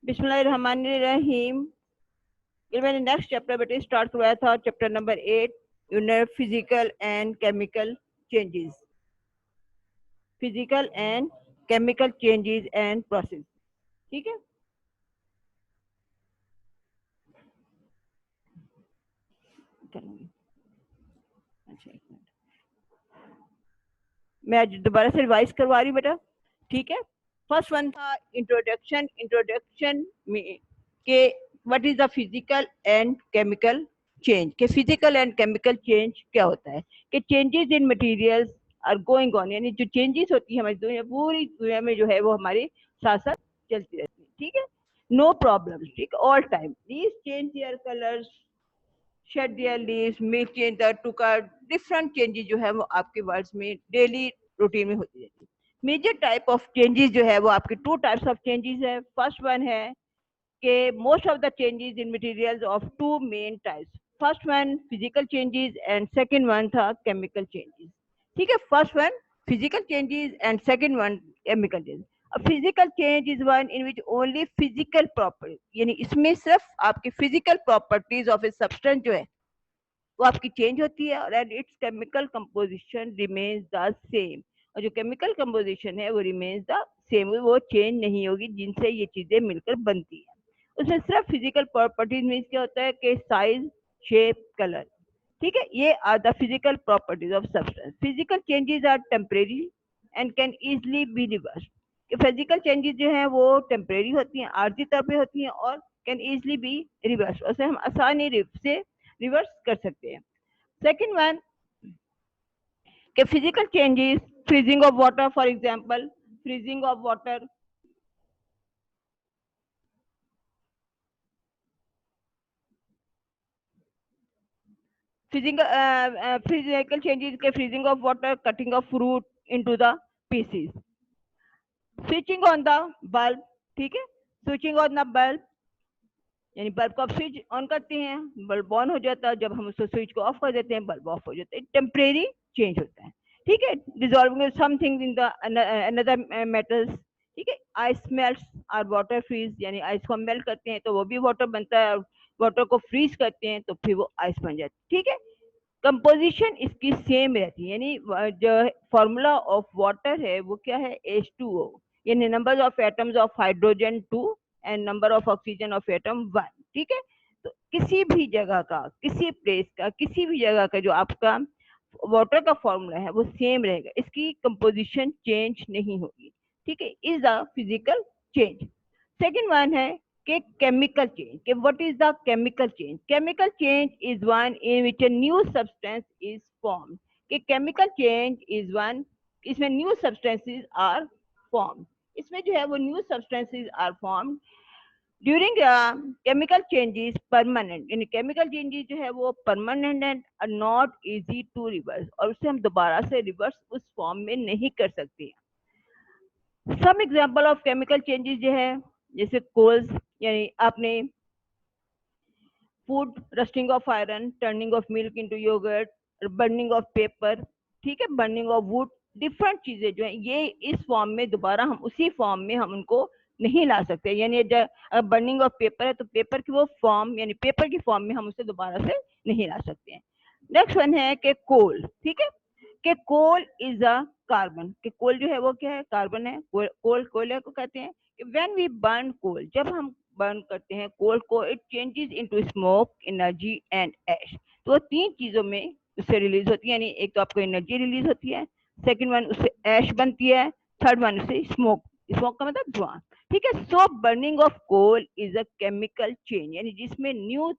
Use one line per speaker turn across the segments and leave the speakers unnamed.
बिस्मिल्लाहिर्रहमानिर्रहीम। ये मैंने नेक्स्ट चैप्टर बेटे स्टार्ट करवाया था, chapter number 8, unit physical and chemical changes. Physical and chemical changes and process. ठीक है, अच्छा एक मिनट, मैं आज दोबारा से रिवाइज करवा रही हूँ बेटा। ठीक है, फर्स्ट वन था इंट्रोडक्शन। इंट्रोडक्शन में के what is the physical and chemical change, के फिजिकल एंड केमिकल चेंज क्या होता है, कि changes in materials are going on, यानी जो चेंजेस होती है हमारी दुनिया, पूरी दुनिया में जो है वो हमारे साथ साथ चलती रहती है। ठीक है, नो प्रॉब्लम, ठीक, all time these change their colours, shade their leaves, may change the टुकर, डिफरेंट चेंजेस जो है वो आपके वर्ड्स में डेली रूटीन में होती रहती है। मेजर टाइप ऑफ चेंजेस जो है वो आपके टू टाइप्स ऑफ चेंजेस है। फर्स्ट वन है कि most of the changes in materials of two main types. First one physical changes and second one था केमिकल चेंजेस। ठीक है, first one physical changes and second one chemical changes. A physical change is one in which only physical properties, यानी इसमें सिर्फ आपकी physical properties of a substance जो है वो आपकी चेंज होती है, और and it's chemical composition remains the same, और जो केमिकल कंपोजिशन है वो रिमेन्स द सेम, वो चेंज नहीं होगी जिनसे ये चीजें मिलकर बनती है। उसमें सिर्फ फिजिकल प्रॉपर्टीज मीन्स क्या होता है कि साइज, शेप, कलर। ठीक है, ये are the physical properties of substance. Physical changes are temporary and can easily be reverse. Physical changes जो है वो टेम्परेरी होती हैं, आर्जी तौर पे होती हैं, और कैन इजिली बी रिवर्स, उसे हम आसानी से रिवर्स कर सकते हैं। सेकेंड वन के physical changes, freezing of water for example, freezing of water, physical changes के freezing of water, cutting of fruit into the pieces, switching on the bulb। ठीक है, स्विचिंग ऑन द बल्ब, यानी bulb को आप switch on करते हैं, bulb on हो जाता है, जब हम उसको स्विच को ऑफ कर देते हैं बल्ब ऑफ हो जाता है, टेम्परेरी चेंज होता है। ठीक है, dissolving something in the another metals. ठीक है, आइस मेल्ट्स और वाटर फ्रीज, यानी आइस को हम मेल्ट करते हैं तो वो भी वाटर बनता है, वाटर को फ्रीज करते हैं तो फिर वो आइस बन जाती है। ठीक है, कंपोजिशन इसकी सेम रहती है, यानी जो फॉर्मूला ऑफ वाटर है वो क्या है, H2O, यानी number of atoms of hydrogen 2 and number of oxygen of atom 1। ठीक है, तो किसी भी जगह का, किसी प्लेस का, किसी भी जगह का जो आपका वाटर का फॉर्मूला है वो सेम रहेगा, इसकी कंपोजिशन चेंज नहीं होगी। ठीक है, is the physical change. Second one है कि chemical change, कि what is the chemical change? Chemical change is one in which a new substance is formed, कि chemical change is one, इसमें new substances are formed, इसमें जो है वो new substances are formed during chemical changes permanent, यानी chemical changes जो है वो permanent and not easy to reverse, और उसे हम दोबारा से रिवर्स उस फॉर्म में नहीं कर सकते। Some example of chemical changes जो है, जैसे कोल्स, यानी आपने food, rusting of iron, turning of milk into yogurt, burning of paper. ठीक है, बर्निंग ऑफ वुड, डिफरेंट चीजें जो है ये इस फॉर्म में दोबारा हम उसी फॉर्म में हम उनको नहीं ला सकते, यानी अगर बर्निंग ऑफ पेपर है तो पेपर की वो फॉर्म, यानी पेपर की फॉर्म में हम उसे दोबारा से नहीं ला सकते हैं। नेक्स्ट वन है कि कोल। ठीक है, कि कोल इज अ कार्बन, कि कोल जो है वो क्या है, कार्बन है। कोल कोयले को कहते हैं। व्हेन वी बर्न कोल, जब हम बर्न करते हैं कोल को, it changes into smoke, energy and ash. तो तीन चीजों में उससे रिलीज होती है, यानी एक तो आपको एनर्जी रिलीज होती है, सेकंड वन उससे ऐश बनती है, थर्ड वन उससे स्मोक, स्मोक का मतलब धुआं। ठीक है, so burning of coal is a chemical change, यानी जिसमें न्यू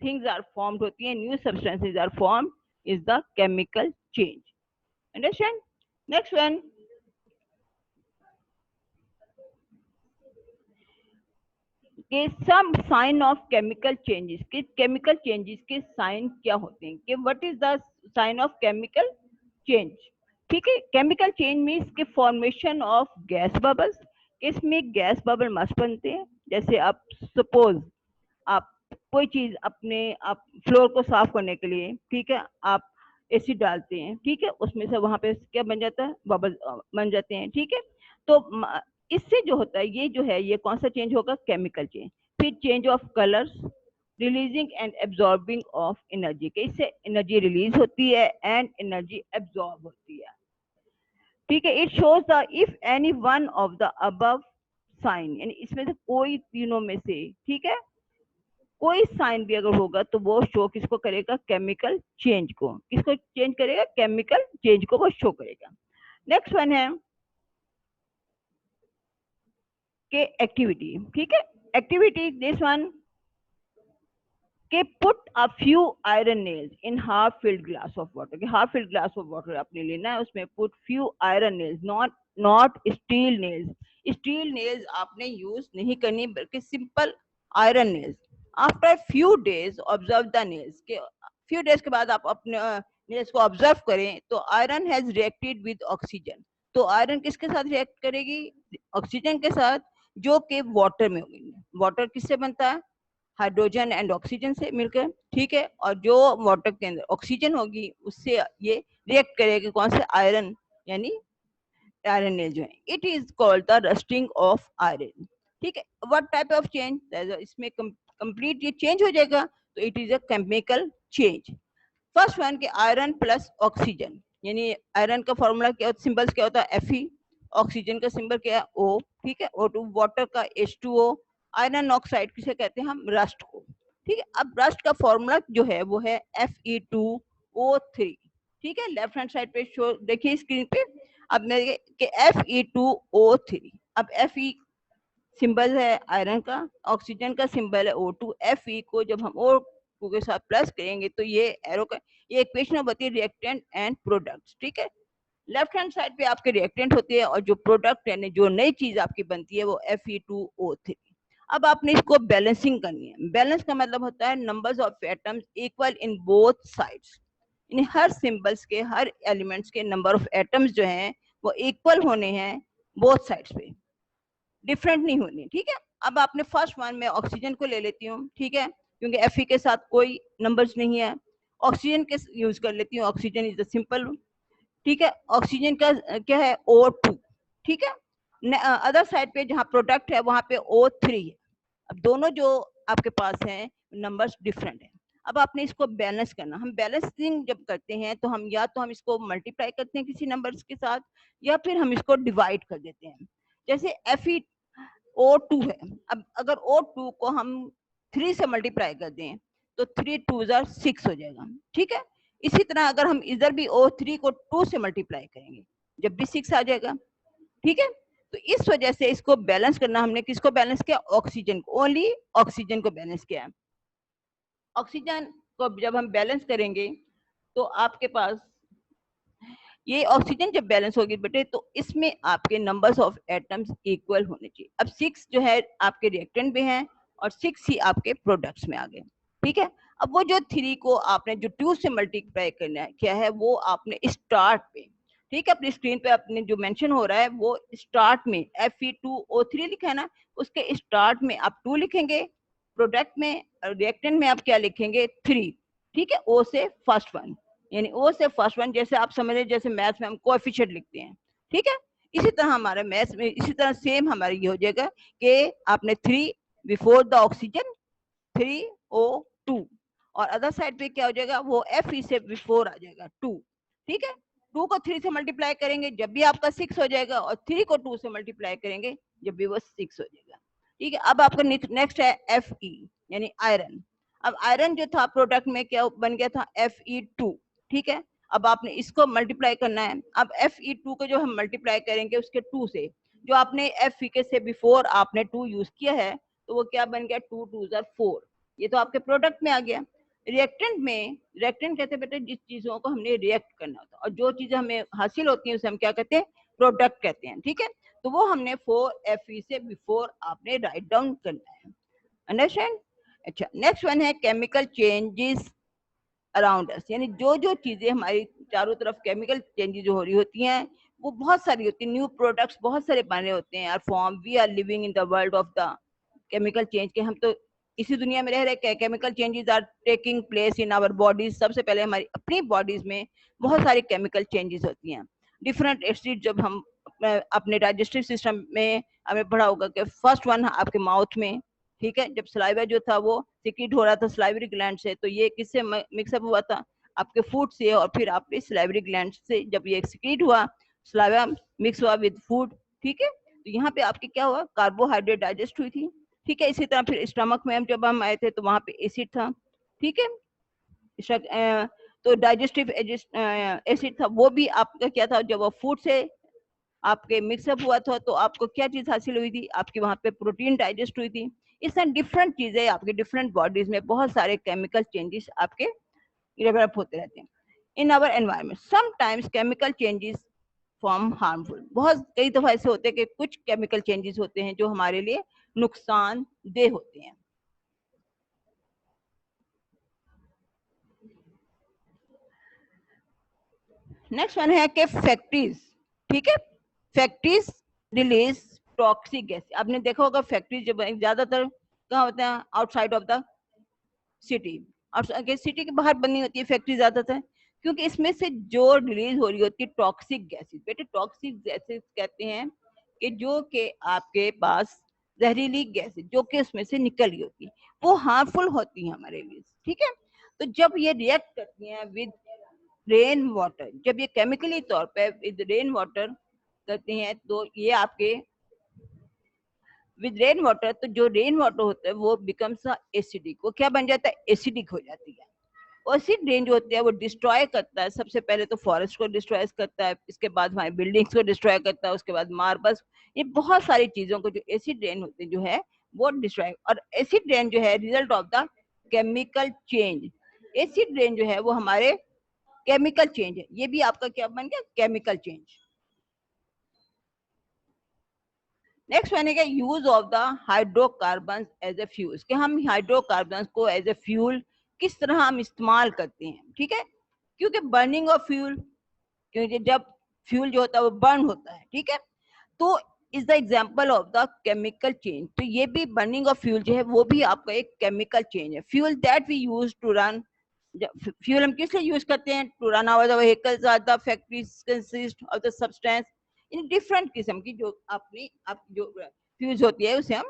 थिंग्स आर फॉर्म्ड होती हैं, new substances are formed, is the chemical change. Understand? Next one के some sign of chemical changes, के केमिकल चेंजेस के साइन क्या होते हैं, कि what is the sign of chemical change. ठीक है, केमिकल चेंज मीन्स के फॉर्मेशन ऑफ गैस बबल्स, इसमें गैस बबल मस्त बनते हैं। जैसे आप सपोज आप कोई चीज अपने आप फ्लोर को साफ करने के लिए, ठीक है, आप एसिड डालते हैं, ठीक है, उसमें से वहां पे क्या बन जाता है, बबल बन जाते हैं। ठीक है, तो इससे जो होता है ये जो है ये कौन सा चेंज होगा, केमिकल चेंज। फिर change of colours, releasing and absorbing of energy, के इससे एनर्जी रिलीज होती है एंड एनर्जी एब्जॉर्ब होती है, ठीक है। It shows the if any one of the above sign, यानी इसमें से कोई तीनों में से, ठीक है, कोई साइन भी अगर होगा तो वो शो किसको करेगा, केमिकल चेंज को। किसको चेंज करेगा, केमिकल चेंज को वो शो करेगा। नेक्स्ट वन है के एक्टिविटी, ठीक है। एक्टिविटी दिस वन के put a few iron nails in half filled glass of water, के half filled glass of water आपने लेना है, उसमें put few iron nails, not steel nails. Steel nails आपने यूज नहीं करनी बल्कि simple iron nails. After few days observe the nails, के फ्यू डेज के बाद आप अपने नेल्स को ऑब्जर्व करें तो iron has reacted with oxygen, तो आयरन किसके साथ रिएक्ट करेगी, ऑक्सीजन के साथ, जो कि वाटर में होगी। वाटर किससे बनता है, हाइड्रोजन एंड ऑक्सीजन से मिलकर, ठीक है। और जो वाटर के अंदर ऑक्सीजन होगी उससे ये रिएक्ट करेगा कौन से, आयरन, यानी आयरन नेल जो है। It is called the rusting of iron, ठीक है। व्हाट टाइप ऑफ चेंज, इसमें कंप्लीट ये चेंज हो जाएगा, तो it is a chemical change. First one के आयरन प्लस ऑक्सीजन, यानी आयरन का फॉर्मूला क्या होता है, सिंबल्स क्या होता है, Fe, ऑक्सीजन का सिंबल क्या है, O, ठीक है। O2, वाटर का H2O, आयरन ऑक्साइड किसे कहते हैं हम, रस्ट को, ठीक है। अब रस्ट का फॉर्मूला जो है वो है Fe2O3, ठीक है। लेफ्ट हैंड साइड पे शो देखिए स्क्रीन पे, अब मेरे के Fe2O3, अब Fe सिंबल है आयरन का, ऑक्सीजन का सिंबल है O2, Fe को जब हम O2 के साथ प्लस करेंगे तो ये एरो का ये इक्वेशन होती है रिएक्टेंट एंड प्रोडक्ट्स, ठीक है। लेफ्ट हैंड साइड पे आपके रिएक्टेंट होते हैं और जो प्रोडक्ट यानी जो नई चीज आपकी बनती है वो Fe2O3। अब आपने इसको बैलेंसिंग करनी है। बैलेंस का मतलब होता है numbers of atoms equal in both sides, यानी हर सिंबल्स के, हर एलिमेंट्स के नंबर ऑफ एटम्स जो हैं वो इक्वल होने हैं बोथ साइड्स पे, डिफरेंट नहीं होनी, ठीक है। अब आपने फर्स्ट वन में ऑक्सीजन को ले लेती हूँ, ठीक है, क्योंकि Fe के साथ कोई नंबर्स नहीं है। ऑक्सीजन के यूज कर लेती हूँ, ऑक्सीजन इज द सिंपल, ठीक है। ऑक्सीजन का क्या है, O2, ठीक है। अदर साइड पे जहाँ प्रोडक्ट है वहां पे O3 है। अब दोनों जो आपके पास हैं नंबर्स डिफरेंट है। अब आपने इसको बैलेंस करना। हम बैलेंसिंग जब करते हैं तो हम या तो हम इसको मल्टीप्लाई करते हैं किसी नंबर्स के साथ, या फिर हम इसको डिवाइड कर देते हैं। जैसे FeO2 है, अब अगर O2 को हम 3 से मल्टीप्लाई कर दें तो 3 2 6 हो जाएगा, ठीक है। इसी तरह अगर हम इधर भी O3 को 2 से मल्टीप्लाई करेंगे जब भी 6 आ जाएगा, ठीक है। तो इस वजह से इसको बैलेंस करना, हमने किसको बैलेंस किया, ऑक्सीजन को, ओनली ऑक्सीजन को बैलेंस किया। ऑक्सीजन को जब हम बैलेंस करेंगे तो आपके पास ये ऑक्सीजन जब बैलेंस होगी बेटे तो इसमें आपके नंबर्स ऑफ एटम्स इक्वल होने चाहिए। अब 6 जो है आपके रिएक्टेंट में है और 6 ही आपके प्रोडक्ट्स में आ गए, ठीक है। अब वो जो 3 को आपने जो 2 से मल्टीप्लाई करना है क्या है, वो आपने स्टार्ट पे, ठीक है, अपनी स्क्रीन पे अपने जो मेंशन हो रहा है वो स्टार्ट में Fe2O3 लिखा है ना, उसके स्टार्ट में आप 2 लिखेंगे, प्रोडक्ट में रिएक्टेंट में आप क्या लिखेंगे, 3, ठीक है। O से फर्स्ट वन, यानी O से फर्स्ट वन, जैसे आप समझ रहे जैसे मैथ्स में हम कोएफिशिएंट लिखते हैं, ठीक है। इसी तरह हमारे मैथ्स में इसी तरह सेम हमारे ये हो जाएगा कि आपने 3 बिफोर द ऑक्सीजन 3O2, और अदर साइड पे क्या हो जाएगा, वो Fe से बिफोर आ जाएगा 2, ठीक है। 2 को 3 से मल्टीप्लाई करेंगे जब भी आपका 6 हो जाएगा, और 3 को 2 से मल्टीप्लाई करेंगे जब भी वो 6 हो जाएगा, ठीक है। अब आपका नेक्स्ट है Fe, यानी आयरन। अब आयरन जो था प्रोडक्ट में क्या बन गया था, Fe2, ठीक है। अब आपने इसको मल्टीप्लाई करना है। अब Fe2 को जो हम मल्टीप्लाई करेंगे उसके 2 से, जो आपने Fe के से बिफोर आपने 2 यूज किया है तो वो क्या बन गया, 2 2 4, ये तो आपके प्रोडक्ट में आ गया। रिएक्टेंट में, रिएक्टेंट कहते हैं बेटे जिस चीजों को हमने रिएक्ट करना होता है, और जो चीजें हमें हासिल होती है उसे हम क्या कहते हैं, प्रोडक्ट कहते हैं, ठीक है। तो वो हमने 4 Fe से बिफोर आपने राइट डाउन करना है, अंडरस्टैंड। अच्छा, नेक्स्ट वन है केमिकल चेंजेस अराउंड अस, यानी जो जो चीजें हमारी चारों तरफ केमिकल चेंजेस जो हो रही होती हैं वो बहुत सारी होती हैं, न्यू प्रोडक्ट्स बहुत सारे बने होते हैं, are form, we are living in the world of the chemical change के, हम तो इसी दुनिया में रह रहे हैं। Chemical changes are taking place in our bodies. सबसे पहले हमारी अपनी बॉडीज में बहुत सारी केमिकल चेंजेस होती हैं। डिफरेंट एसिड जब हम अपने डाइजेस्टिव सिस्टम में हमें पढ़ा होगा कि फर्स्ट वन आपके माउथ में, ठीक है, जब सलाइवा जो था वो सिक्रीट हो रहा था सलाइवरी ग्लैंड से, तो ये किससे मिक्सअप हुआ था, आपके फूड से, और फिर आपके सलाइवरी ग्लैंड से जब ये सिक्रीट हुआ, सलाइवा मिक्स हुआ विद फूड, ठीक है, तो यहाँ पे आपके क्या हुआ, कार्बोहाइड्रेट डाइजेस्ट हुई थी, ठीक है। इसी तरह फिर स्टमक में हम जब हम आए थे तो वहां पे एसिड था, ठीक है, तो डाइजेस्टिव एसिड था, वो भी आपका क्या था, जब वो फूड से आपके मिक्सअप हुआ था तो आपको क्या चीज हासिल हुई थी, आपके वहां पे प्रोटीन डाइजेस्ट हुई थी। इस तरह डिफरेंट चीजें आपके डिफरेंट बॉडीज में बहुत सारे केमिकल चेंजेस आपके डेवलप होते रहते हैं। In our environment sometimes chemical changes form harmful, बहुत कई दफा ऐसे होते हैं कि कुछ केमिकल चेंजेस होते हैं जो हमारे लिए नुकसानदेह होते हैं। नेक्स्ट वन है कि फैक्ट्रीज, ठीक है, फैक्ट्रीज रिलीज टॉक्सिक गैस। आपने देखा होगा फैक्ट्रीज जब ज्यादातर कहाँ होते हैं, आउटसाइड ऑफ द सिटी, और सिटी के बाहर बनी होती है फैक्ट्री ज्यादातर, क्योंकि इसमें से जो रिलीज हो रही होती है टॉक्सिक गैसेस, बेटे टॉक्सिक गैसेस कहते हैं कि जो कि आपके पास जहरीली गैसेस जो कि उसमें से निकल रही होती है वो हार्मफुल होती है हमारे लिए, ठीक है। तो जब ये रिएक्ट करती हैं विद रेन वाटर, जब ये केमिकली तौर पे विद रेन वाटर करती हैं तो ये आपके विद रेन वाटर, तो जो रेन वाटर होता है वो बिकम्स एसिडिक, वो क्या बन जाता है, एसिडिक हो जाती है। एसिड रेन जो होती है वो डिस्ट्रॉय करता है, सबसे पहले तो फॉरेस्ट को डिस्ट्रॉय करता है, इसके बाद हमारी बिल्डिंग्स को डिस्ट्रॉय करता है, उसके बाद मार्बल्स, ये बहुत सारी चीजों को जो एसिड रेन होते हैं जो है वो डिस्ट्रॉय, और एसिड रेन जो है result of the chemical change, acid rain जो है वो हमारे केमिकल चेंज है, ये भी आपका क्या बन गया, केमिकल चेंज। नेक्स्ट वन है use of the hydrocarbon as a fuel, कि हम हाइड्रोकार्बन को एज ए फ्यूल किस तरह हम इस्तेमाल करते हैं, ठीक है, क्योंकि बर्निंग ऑफ फ्यूल, क्योंकि जब फ्यूल जो होता है वो बर्न होता है, ठीक है, तो is the example of the chemical change, तो ये भी बर्निंग ऑफ फ्यूल जो है वो भी आपका एक केमिकल चेंज है। Fuel that we use to run, fuel हम किस लिए यूज करते हैं, to run our the vehicles are the factories consist of the substance in different किस्म की जो अपनी जो फ्यूज होती है उसे हम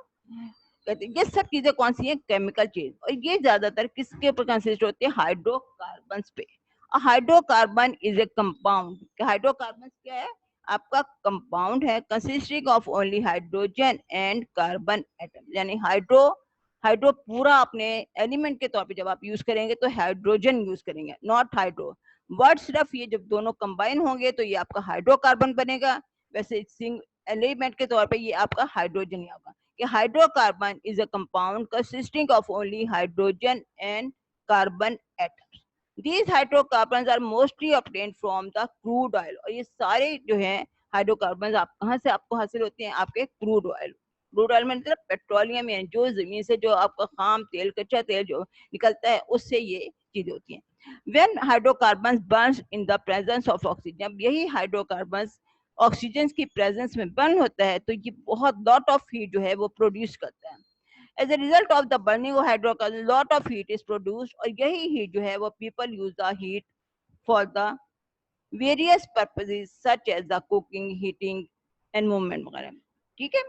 कहते हैं। ये सब चीजें कौन सी है, केमिकल चेंज, और ये ज्यादातर किसके ऊपर कंसिस्ट होती है, हाइड्रोकार्बन पे। Hydrocarbon is a compound, hydrocarbon क्या है, आपका कंपाउंड है consisting of only hydrogen and carbon atom, यानी हाइड्रो पूरा अपने एलिमेंट के तौर पे जब आप यूज करेंगे तो हाइड्रोजन यूज करेंगे, नॉट हाइड्रो वर्ड, सिर्फ ये जब दोनों कंबाइन होंगे तो ये आपका हाइड्रोकार्बन बनेगा, वैसे सिंगल एलिमेंट के तौर पे ये आपका हाइड्रोजन ही होगा। कि hydrocarbon is a compound consisting of only hydrogen and carbon atoms, these hydrocarbons are mostly obtained from the crude oil, और ये सारे जो है हाइड्रोकार्बन आप कहाँ से आपको हासिल होते हैं, आपके क्रूड ऑयल, क्रूड ऑयल में मतलब पेट्रोलियम, यानी जो जमीन से जो आपका खाम तेल कच्चा तेल जो निकलता है उससे ये चीजें होती हैं। When hydrocarbons burns in the presence of oxygen, जब यही हाइड्रोकार्बन्स ऑक्सीजन की प्रेजेंस में बर्न होता है तो ये बहुत लॉट ऑफ हीट जो है वो प्रोड्यूस करता है। As a result of the burning of hydrocarbons, lot of heat is produced, और यही हीट जो है वो people use the heat for the various purposes such as the cooking, heating and movement वगैरह, ठीक है।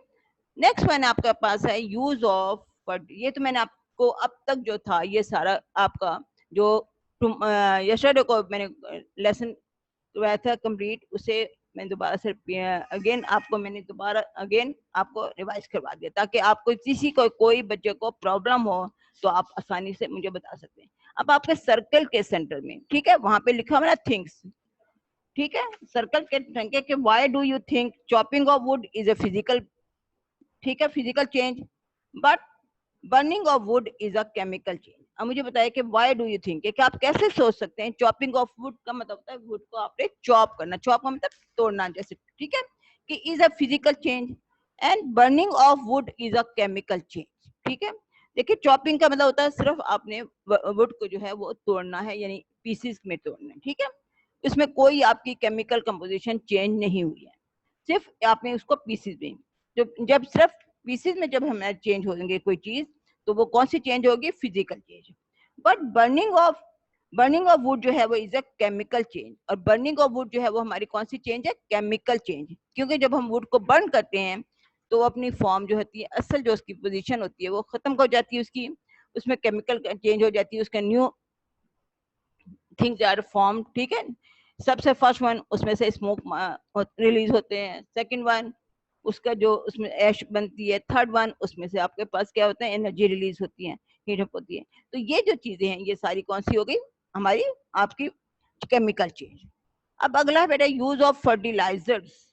नेक्स्ट वन आपके पास है यूज ऑफ, ये तो मैंने आपको अब तक जो था ये सारा आपका जो यस्टरडे को मैंने लेसन करवाया था कंप्लीट, उसे मैं दोबारा से अगेन आपको मैंने दोबारा अगेन आपको रिवाइज करवा दिया ताकि आपको किसी को कोई बच्चे को प्रॉब्लम हो तो आप आसानी से मुझे बता सकते हैं। अब आपके सर्कल के सेंटर में, ठीक है, वहां पे लिखा हुआ है थिंग्स, ठीक है, सर्कल के संख्या के why do you think chopping of would is a physical, ठीक है, physical change, but burning of would is a chemical change. अब मुझे बताइए कि व्हाई डू यू थिंक, कि आप कैसे सोच सकते हैं, चॉपिंग ऑफ वुड का मतलब होता है वुड को आपने चॉप करना, चॉप का मतलब तोड़ना जैसे, ठीक है, कि is a physical change and burning of would is a chemical change, ठीक है। देखिए चॉपिंग का मतलब होता है सिर्फ आपने वुड को जो है वो तोड़ना है, यानी पीसीस में तोड़ना है, ठीक है, इसमें कोई आपकी केमिकल कंपोजिशन चेंज नहीं हुई है, सिर्फ आपने उसको पीसीस में, जब सिर्फ पीसीस में जब हमें चेंज होंगे कोई चीज तो वो कौन सी चेंज होगी, physical change. But burning of would जो है वो इज अ केमिकल चेंज, और बर्निंग ऑफ वुड जो है वो हमारी कौन सी चेंज है? Chemical change. क्योंकि जब हम वुड को बर्न करते हैं तो अपनी फॉर्म जो होती है, असल जो उसकी पोजीशन होती है वो खत्म हो जाती है उसकी, उसमें केमिकल चेंज हो जाती है, उसका न्यू थिंग्स आर फॉर्म। ठीक है, सबसे फर्स्ट वन उसमें से स्मोक रिलीज होते हैं, सेकंड वन उसका जो उसमें ऐश बनती है, थर्ड वन उसमें से आपके पास क्या होता है? एनर्जी रिलीज होती है, हीट अप होती है। तो ये जो चीजें हैं ये सारी कौन सी हो गई? हमारी आपकी केमिकल चेंज। अब अगला है बेटा use of fertilisers.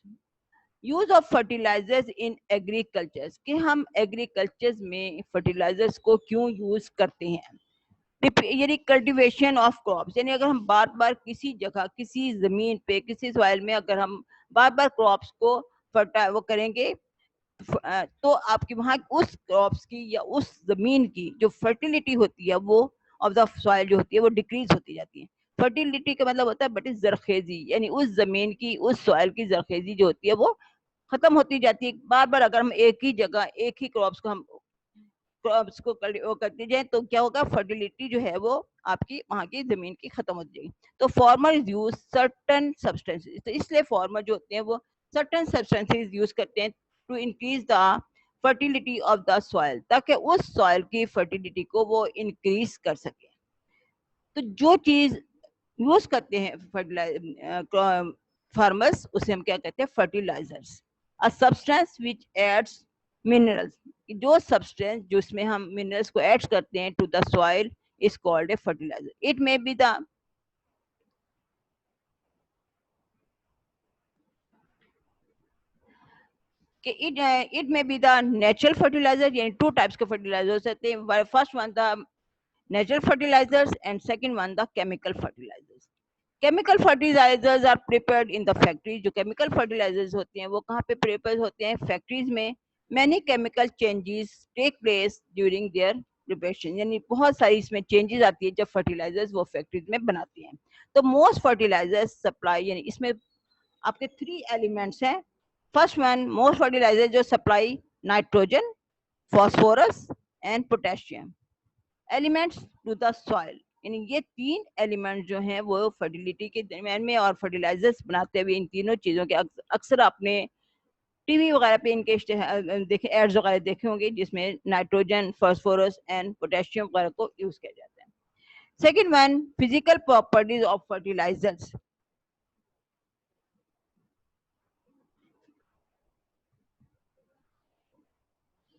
Use of fertilisers in agriculture, कि हम एग्रीकल्चर में फर्टिलाइजर्स को क्यों यूज करते हैं। यानी कल्टीवेशन ऑफ क्रॉप्स, यानी अगर हम बार बार किसी जगह किसी जमीन पे किसी सॉइल में अगर हम बार बार क्रॉप्स को वो करेंगे तो आपकी वहां उस क्रॉप्स की या उस जमीन की जो फर्टिलिटी होती है वो ऑफ द सॉइल जो होती है वो डिक्रीज होती जाती है। फर्टिलिटी का मतलब होता है बट जरखेजी, यानी उस जमीन की उस सॉइल की जरखेजी जो होती है वो खत्म होती जाती है। बार बार अगर हम एक ही जगह एक ही क्रॉप्स को हम क्रॉप्स को करते जाए तो क्या होगा? फर्टिलिटी जो है वो आपकी वहां की जमीन की खत्म हो जाएगी। तो फार्मर यूज सर्टन सब्सटेंसेस, तो इसलिए फार्मर जो होते हैं वो सर्टन सब्सटेंसेस यूज करते हैं to increase the fertility of the soil, ताकि उस सॉइल की फर्टिलिटी को वो इंक्रीज कर सके। तो जो चीज यूज करते हैं फार्मर्स उसे हम क्या कहते हैं? Fertilisers. A substance which adds minerals, जो सब्सटेंस जिसमें हम मिनरल्स को ऐड करते हैं to the soil is called a fertiliser. It may be the it may be the natural fertiliser, यानी टू टाइप्स के फर्टिलाइजर्स होते हैं। First one the natural fertilisers and second one the chemical fertilisers. Chemical fertilisers are prepared in the factory, जो chemical fertilisers होते हैं वो कहाँ पे प्रिपेयर होते हैं? फैक्ट्रीज में। Many chemical changes take place during their preparation, यानी बहुत सारी इसमें चेंजेस आती है जब फर्टिलाइजर्स वो फैक्ट्रीज में बनाते हैं। तो मोस्ट फर्टिलाइजर्स सप्लाई, यानी इसमें आपके थ्री एलिमेंट्स हैं। फर्स्ट वन, मोस्ट फर्टिलाइजर जो supply nitrogen, phosphorus and potassium elements to the soil, यानी ये तीन एलिमेंट जो हैं वो फर्टिलिटी के दरमियान में और फर्टिलाइजर्स बनाते हुए इन तीनों चीज़ों के अक्सर आपने टीवी वगैरह पे इनके देखे एड्स वगैरह देखे होंगे जिसमें नाइट्रोजन, फास्फोरस एंड पोटेशियम वगैरह को यूज किया जाता है। Second one, physical properties of fertilisers.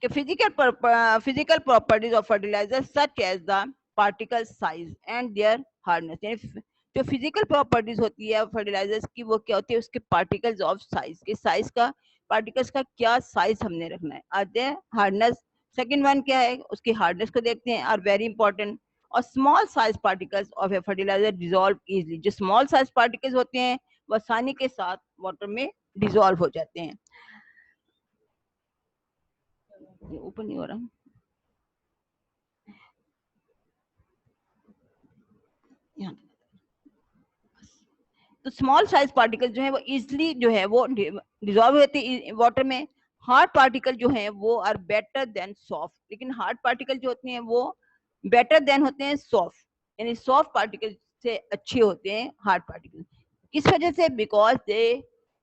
Physical properties of fertilizers such as the particle size and their hardness, यानी जो फिजिकल प्रॉपर्टीज होती है फर्टिलाइजर्स की वो क्या होती है? उसके पार्टिकल्स ऑफ साइज, के साइज का पार्टिकल्स का क्या साइज हमने रखना है। आते हैं हार्डनेस, सेकंड वन क्या है? उसकी हार्डनेस को देखते हैं, आर वेरी इंपॉर्टेंट। और small size particles of a fertiliser dissolve easily, जो स्मॉल साइज पार्टिकल्स होते हैं वो आसानी के साथ वाटर में डिजोल्व हो जाते हैं। ओपन नहीं हो रहा। तो स्मॉल साइज पार्टिकल जो है वो इजिली जो है वो डिजॉल्व होते हैं वाटर में। हार्ड पार्टिकल जो है वो आर बेटर देन सॉफ्ट, लेकिन हार्ड पार्टिकल जो होते हैं वो बेटर देन होते हैं सॉफ्ट, यानी सॉफ्ट पार्टिकल से अच्छे होते हैं हार्ड पार्टिकल। किस वजह से? Because they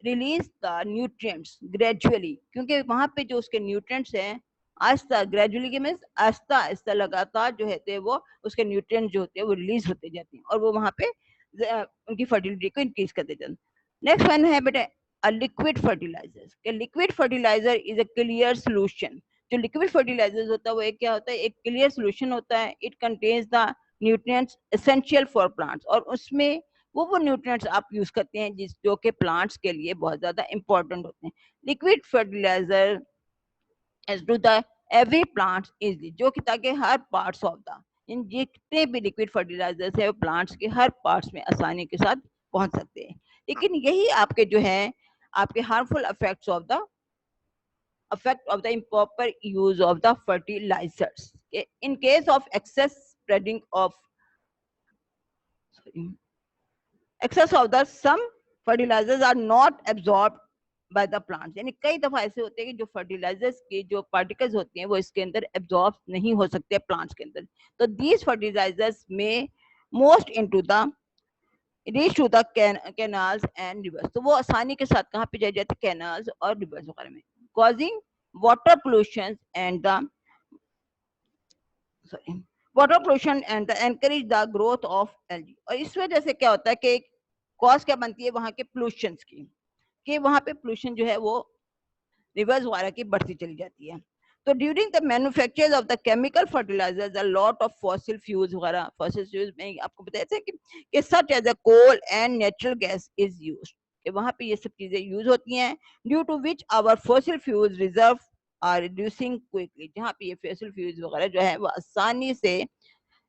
release the nutrients gradually, क्योंकि वहां पे जो उसके न्यूट्रिएंट्स हैं आहिस्ता, ग्रेजुअली के मीन्स आहिस्ता आहिस्ता लगातार जो है वो उसके न्यूट्रिएंट्स जो होते हैं वो रिलीज होते जाते हैं और वो वहां पे उनकी फर्टिलिटी को इंक्रीज कर देते हैं। नेक्स्ट वन है बेटा liquid fertiliser. Liquid fertiliser is a clear solution. जो लिक्विड फर्टिलाइजर होता है वो एक क्या होता है? एक क्लियर सोल्यूशन होता है। It contains the nutrients essential for plants, और उसमें वो न्यूट्रिएंट्स आप यूज करते हैं जिस जो कि प्लांट्स के लिए बहुत ज्यादा इंपॉर्टेंट होते हैं। Liquid fertiliser as to the every plant easily, जो कि ताकि हर पार्ट्स ऑफ द, इन जितने भी लिक्विड फर्टिलाइजर्स है प्लांट्स के हर पार्ट्स में आसानी के साथ पहुंच सकते हैं। लेकिन यही आपके जो है आपके harmful effects of the improper use of the fertilizers. In case of excess spreading of excess of the some fertilizers are not absorbed by the plants, यानी कई दफा ऐसे होते हैं कि जो फर्टिलाइजर्स के जो पार्टिकल्स होते हैं वो इसके अंदर एब्जॉर्ब नहीं हो सकते प्लांट्स के अंदर। तो दीज फर्टिलाइजर्स में most into the reach to the canals and rivers. तो वो आसानी के साथ कहाँ पे जाए जाते हैं, कैनाल्स और रिवर्स वगैरह में, causing water pollution and the sorry water pollution and the encourage the growth of algae. और इस वजह से क्या होता है कि कॉज क्या बनती है वहां के पोल्यूशन की, कि वहां पे पोल्यूशन जो है वो रिवर्स वगैरह की बढ़ती चली जाती है। तो during the manufacture of the chemical fertilisers a lot of fossil fuels वगैरह, फॉसिल फ्यूल्स में आपको बताया था कि such as a coal and natural gas is used, कि वहां पे ये सब चीजें यूज होती हैं, due to which our fossil fuels reserve are reducing quickly, जहाँ पे ये फॉसिल फ्यूल्स वगैरह जो है वो आसानी से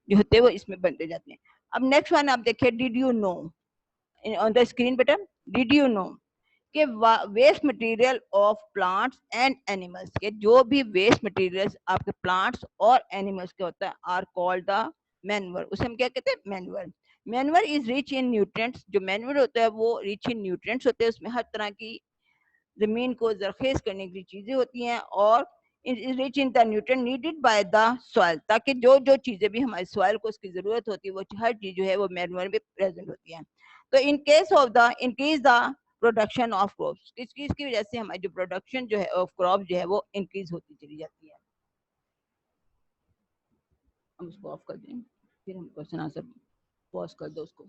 जो होते हैं वो इसमें बनते जाते हैं। अब नेक्स्ट वन आप देखिए, did you know on the screen बेटा, डिड यू नो के waste material of plants and animals, के जो भी वेस्ट मटेरियल्स आपके प्लांट्स और एनिमल्स के होता है आर कॉल्ड द मैन्योर, उसे हम क्या कहते हैं, manure. Manure is rich in nutrients, जो मैन्योर होता है वो रिच इन न्यूट्रिएंट्स होते हैं, उसमें हर तरह की जमीन को जरखेज करने की चीजें होती हैं, और rich in the nutrient needed by the soil, ताकि जो जो चीजें भी हमारे सॉइल को उसकी जरूरत होती है वो हर चीज जो है वो मैन्योर में प्रेजेंट होती है। तो in case of the increase the production of crops, किसकी वजह से हमारी जो प्रोडक्शन जो है ऑफ क्रॉप जो है वो इंक्रीज होती चली जाती है। हम उसको ऑफ कर दें, फिर हम क्वेश्चन आंसर पॉज कर दो उसको।